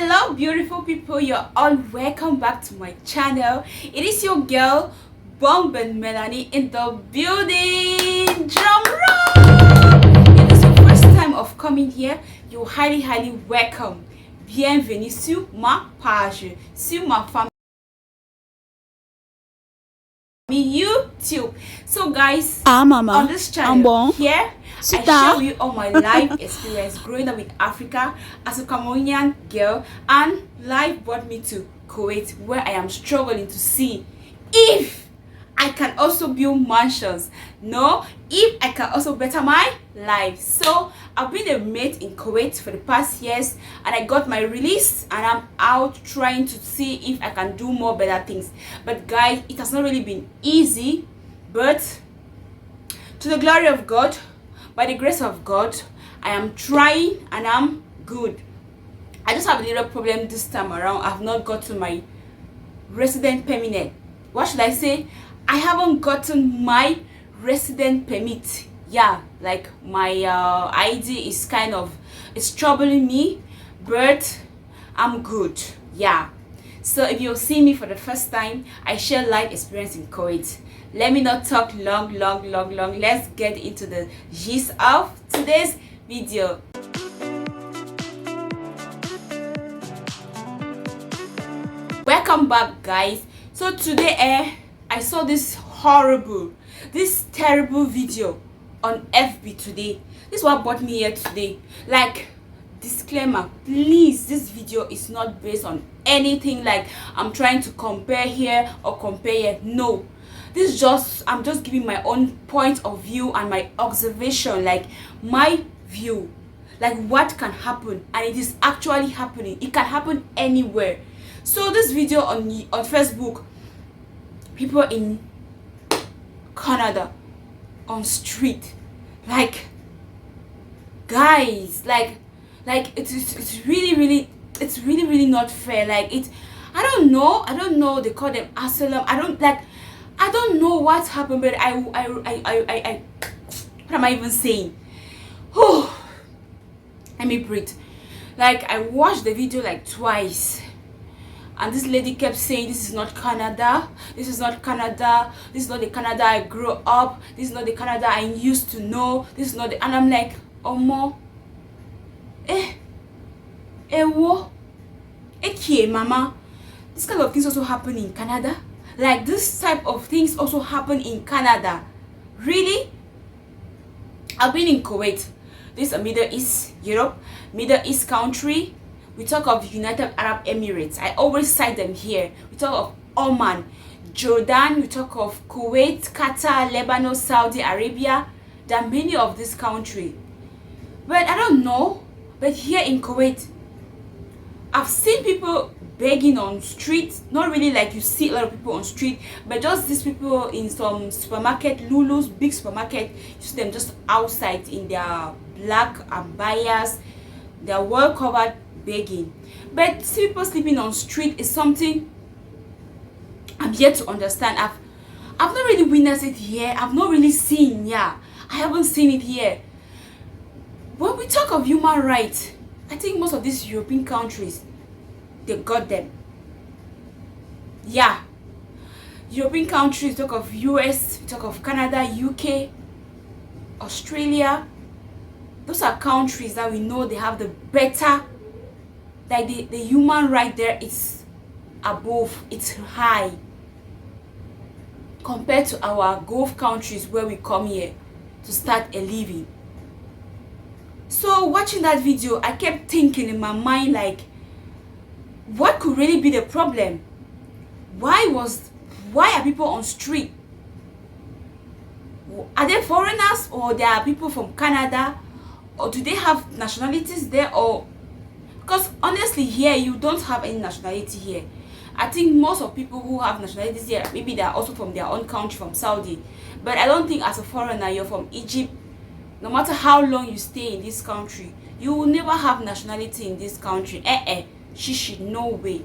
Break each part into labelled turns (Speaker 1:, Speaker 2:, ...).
Speaker 1: Hello beautiful people, you're all welcome back to my channel. It is your girl Bongben Melanie in the building. Drum roll! If it's your first time of coming here, you're highly welcome. Bienvenue sur ma page, sur ma famille YouTube. So guys,
Speaker 2: mama,
Speaker 1: on this channel here I show you all my life experience growing up in Africa as a Cameroonian girl, and life brought me to Kuwait, where I am struggling to see if I can also build mansions. No, if I can also better my life. So I've been a maid in Kuwait for the past years, and I got my release, and I'm out trying to see if I can do more better things. But guys, it has not really been easy, but to the glory of God, by the grace of God, I am trying and I'm good. I just have a little problem this time around. I've not gotten my resident permit. What should I say? I haven't gotten my resident permit. Yeah, like my ID is kind of, it's troubling me, but I'm good. Yeah. So if you see me for the first time, I share life experience in Kuwait. Let me not talk long. Let's get into the gist of today's video. Welcome back, guys. So today I saw this terrible video on FB today. This is what brought me here today. Like, disclaimer, please, this video is not based on anything like I'm trying to compare here or compare here. No, this is just, I'm just giving my own point of view and my observation, like my view, like what can happen, and it is actually happening. It can happen anywhere. So this video on Facebook, people in Canada on street, like, guys, like it's really not fair. Like, it, I don't know, they call them asylum. I don't know what happened, but I what am I even saying? Oh, let me breathe. Like, I watched the video like twice, and this lady kept saying, this is not Canada, this is not Canada, this is not the Canada I grew up, this is not the Canada I used to know, this is not the, and I'm like, Omo, mama, this kind of things also happen in Canada. Like, this type of things also happen in Canada. Really? I've been in Kuwait. This is a Middle East, Europe, Middle East country. We talk of United Arab Emirates. I always cite them here. We talk of Oman, Jordan. We talk of Kuwait, Qatar, Lebanon, Saudi Arabia. There are many of these countries. But I don't know. But here in Kuwait, I've seen people begging on street. Not really like you see a lot of people on street, but just these people in some supermarket, Lulu's, big supermarket. You see them just outside in their black abayas. They are well covered, begging. But people sleeping on street is something I'm yet to understand. I've not really witnessed it here. I've not really seen. Yeah, I haven't seen it here. When we talk of human rights, I think most of these European countries, they got them. Yeah, European countries, talk of US, talk of Canada, UK, Australia. Those are countries that we know they have the better, like the human right there is above, it's high compared to our Gulf countries where we come here to start a living. So watching that video, I kept thinking in my mind, like, what could really be the problem? Why are people on street? Are they foreigners, or they are people from Canada, or do they have nationalities there? Or, because honestly here you don't have any nationality here. I think most of people who have nationalities here, maybe they are also from their own country, from Saudi. But I don't think as a foreigner, you're from Egypt, no matter how long you stay in this country, you will never have nationality in this country. Shishi, no way.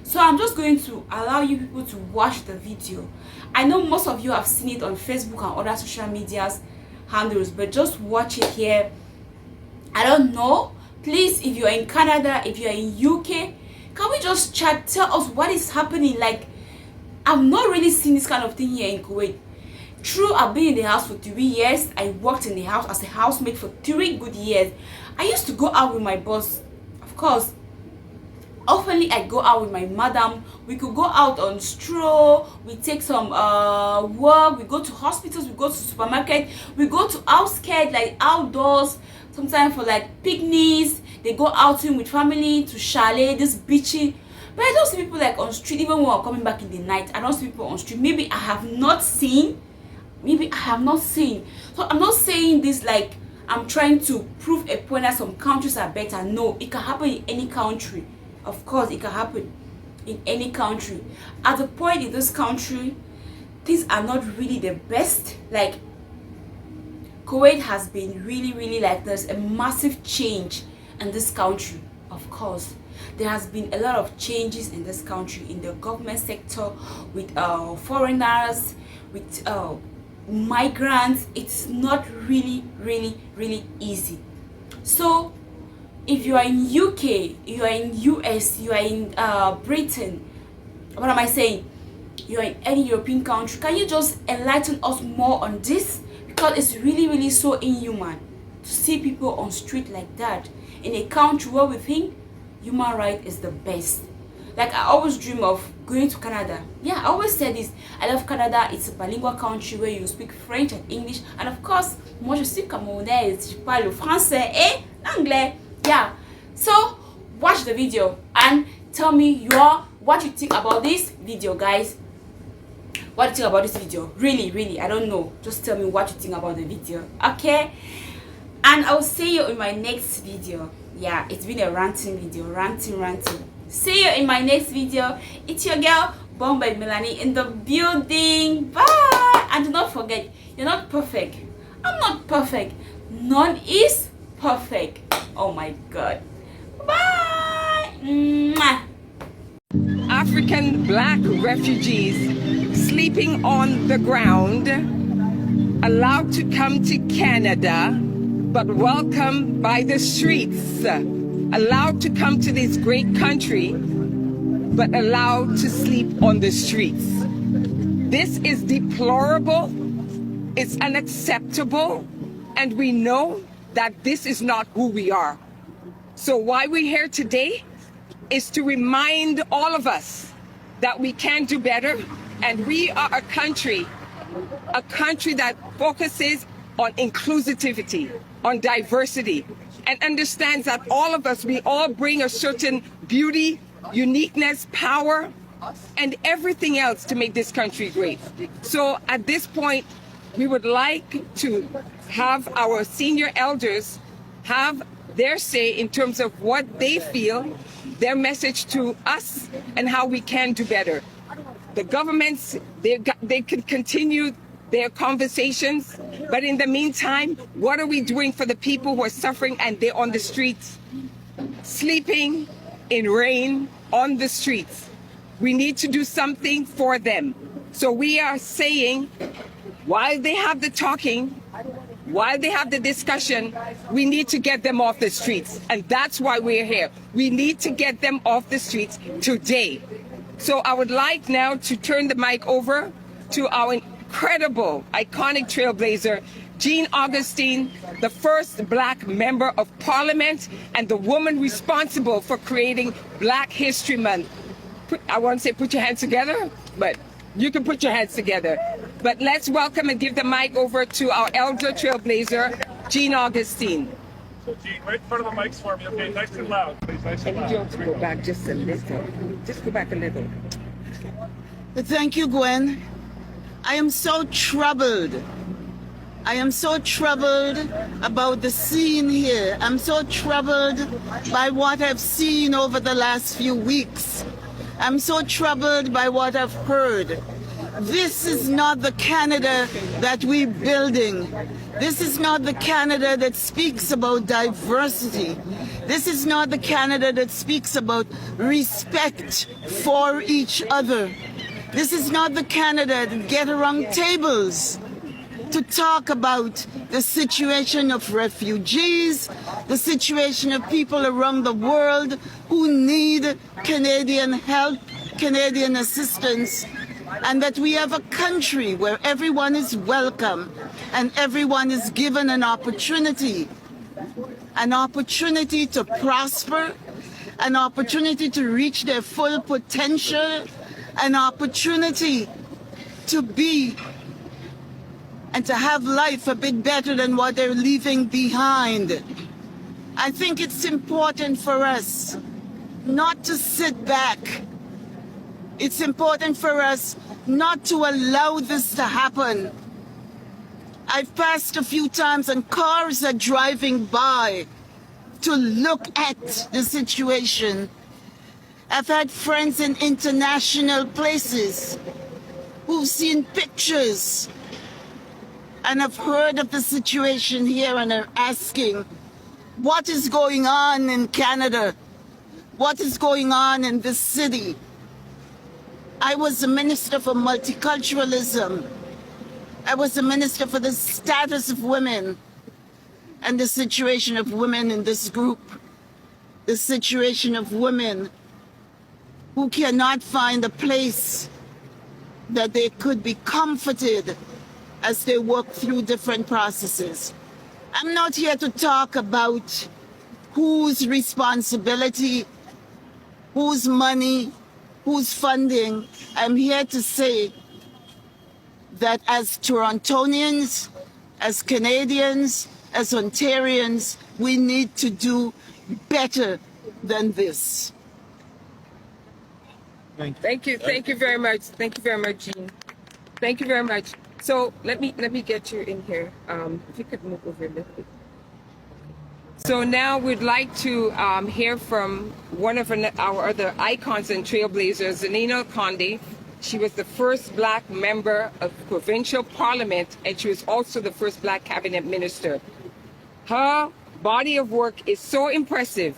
Speaker 1: So I'm just going to allow you people to watch the video. I know most of you have seen it on Facebook and other social medias handles, but just watch it here. I don't know, Please, if you're in Canada, if you're in UK, can we just chat? Tell us what is happening. Like, I've not really seen this kind of thing here in Kuwait. True, I've been in the house for 3 years. I worked in the house as a housemaid for 3 good years. I used to go out with my boss, of course. Oftenly, I go out with my madam. We could go out on stroll. We take some work. We go to hospitals. We go to supermarket. We go to outskirts, like outdoors. Sometimes for like picnics. They go outing with family to chalet, this beachy. But I don't see people like on street. Even when we're coming back in the night, I don't see people on street. Maybe I have not seen. So I'm not saying this like I'm trying to prove a point that some countries are better. No, it can happen in any country. Of course, it can happen in any country. At the point in this country, things are not really the best. Like, Kuwait has been really like, there's a massive change in this country. Of course, there has been a lot of changes in this country, in the government sector, with foreigners, with migrants. It's not really easy. So if you are in UK, you are in US, you are in Britain, what am I saying? You are in any European country. Can you just enlighten us more on this? Because it's really so inhuman to see people on street like that in a country where we think human right is the best. Like, I always dream of going to Canada. Yeah, I always say this. I love Canada. It's a bilingual country where you speak French and English. And of course, moi je suis camerounaise. Je parle français et anglais. Yeah, so watch the video and tell me what you think about this video, guys. What do you think about this video? Really, I don't know. Just tell me what you think about the video, okay? And I'll see you in my next video. Yeah, it's been a ranting video, ranting. See you in my next video. It's your girl Bongben Melanie in the building. Bye. And do not forget, you're not perfect. I'm not perfect. None is perfect. Oh my God. Bye. Mwah.
Speaker 2: African black refugees sleeping on the ground, allowed to come to Canada, but welcomed by the streets. Allowed to come to this great country, but allowed to sleep on the streets. This is deplorable. It's unacceptable. And we know that this is not who we are. So why we're here today is to remind all of us that we can do better. And we are a country that focuses on inclusivity, on diversity, and understands that all of us, we all bring a certain beauty, uniqueness, power, and everything else to make this country great. So at this point, we would like to have our senior elders have their say in terms of what they feel, their message to us, and how we can do better. The governments, they can continue their conversations, but in the meantime, what are we doing for the people who are suffering and they're on the streets, sleeping in rain on the streets? We need to do something for them. So we are saying, while they have the talking, while they have the discussion, we need to get them off the streets. And that's why we're here. We need to get them off the streets today. So I would like now to turn the mic over to our incredible, iconic trailblazer, Jean Augustine, the first black member of parliament and the woman responsible for creating Black History Month. I want to say put your hands together, but you can put your hands together. But let's welcome and give the mic over to our elder trailblazer, Jean Augustine.
Speaker 3: So Jean, right in front of the mics for me, okay? Nice and loud, please, nice and loud.
Speaker 2: And you have to go back just a little. Just go back a little.
Speaker 4: Thank you, Gwen. I am so troubled. I am so troubled about the scene here. I'm so troubled by what I've seen over the last few weeks. I'm so troubled by what I've heard. This is not the Canada that we're building. This is not the Canada that speaks about diversity. This is not the Canada that speaks about respect for each other. This is not the Canada that get around tables to talk about the situation of refugees, the situation of people around the world who need Canadian help, Canadian assistance, and that we have a country where everyone is welcome and everyone is given an opportunity to prosper, an opportunity to reach their full potential, an opportunity to be and to have life a bit better than what they're leaving behind. I think it's important for us not to sit back. It's important for us not to allow this to happen. I've passed a few times and cars are driving by to look at the situation. I've had friends in international places who've seen pictures and have heard of the situation here and are asking, what is going on in Canada? What is going on in this city? I was a minister for multiculturalism. I was a minister for the status of women and the situation of women in this group, the situation of women who cannot find a place that they could be comforted as they work through different processes. I'm not here to talk about whose responsibility, whose money, whose funding. I'm here to say that as Torontonians, as Canadians, as Ontarians, we need to do better than this.
Speaker 2: Thank you very much. Thank you very much, Jean. Thank you very much. So let me get you in here. If you could move over a little bit. So now we'd like to hear from one of our other icons and trailblazers, Zanina Conde. She was the first Black member of provincial parliament, and she was also the first Black cabinet minister. Her body of work is so impressive.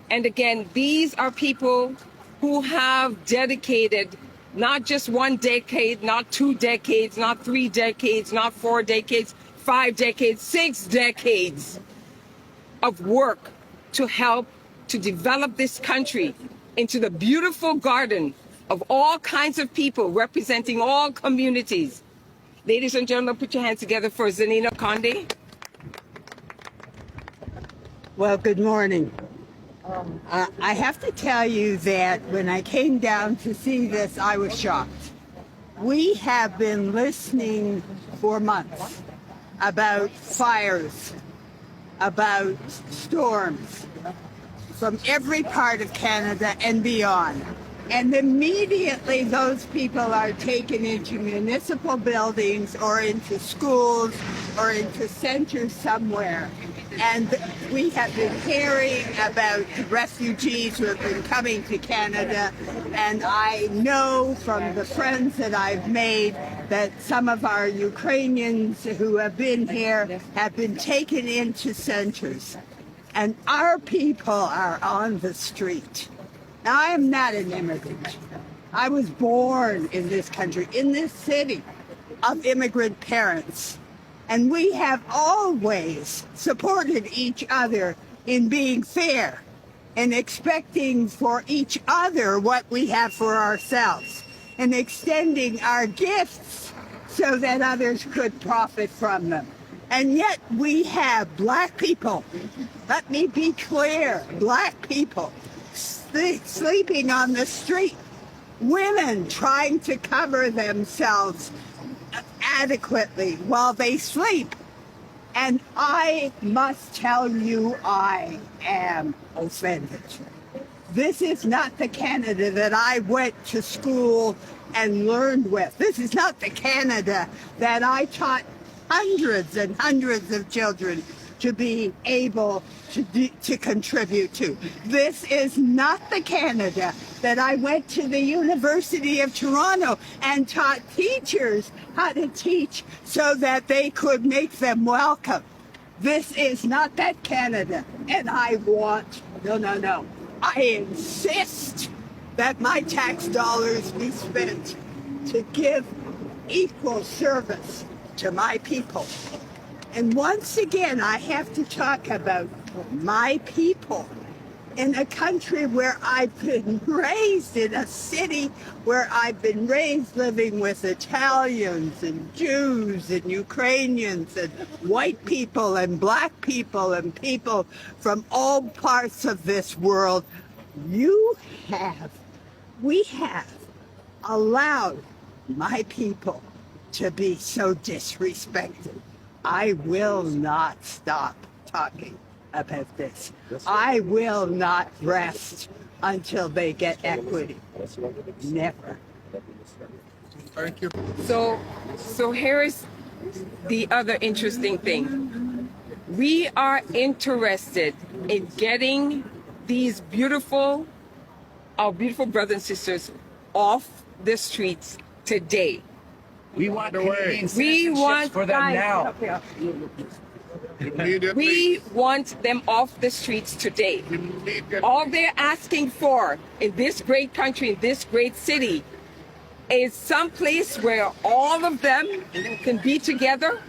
Speaker 2: And again, these are people who have dedicated not just 1 decade, not 2 decades, not 3 decades, not 4 decades, 5 decades, 6 decades of work to help to develop this country into the beautiful garden of all kinds of people representing all communities. Ladies and gentlemen, put your hands together for Zanina Conde.
Speaker 5: Well, good morning. I have to tell you that when I came down to see this, I was shocked. We have been listening for months about fires, about storms from every part of Canada and beyond. And immediately those people are taken into municipal buildings or into schools or into centers somewhere. And we have been hearing about refugees who have been coming to Canada. And I know from the friends that I've made that some of our Ukrainians who have been here have been taken into centers. And our people are on the street. Now, I am not an immigrant. I was born in this country, in this city, of immigrant parents. And we have always supported each other in being fair and expecting for each other what we have for ourselves and extending our gifts so that others could profit from them. And yet we have Black people, let me be clear, Black people sleeping on the street, women trying to cover themselves adequately while they sleep. And I must tell you, I am offended. This is not the Canada that I went to school and learned with. This is not the Canada that I taught hundreds and hundreds of children to be able to contribute to. This is not the Canada that I went to the University of Toronto and taught teachers how to teach so that they could make them welcome. This is not that Canada. And I want, no. I insist that my tax dollars be spent to give equal service to my people. And once again, I have to talk about my people in a country where I've been raised, in a city where I've been raised living with Italians and Jews and Ukrainians and white people and black people and people from all parts of this world. We have allowed my people to be so disrespected. I will not stop talking about this. I will not rest until they get equity. Never.
Speaker 3: Thank you.
Speaker 2: So here's the other interesting thing. We are interested in getting these our beautiful brothers and sisters off the streets today.
Speaker 6: We want Canadian
Speaker 2: We want
Speaker 6: for them now.
Speaker 2: We want them off the streets today. All they're asking for in this great country, in this great city, is some place where all of them can be together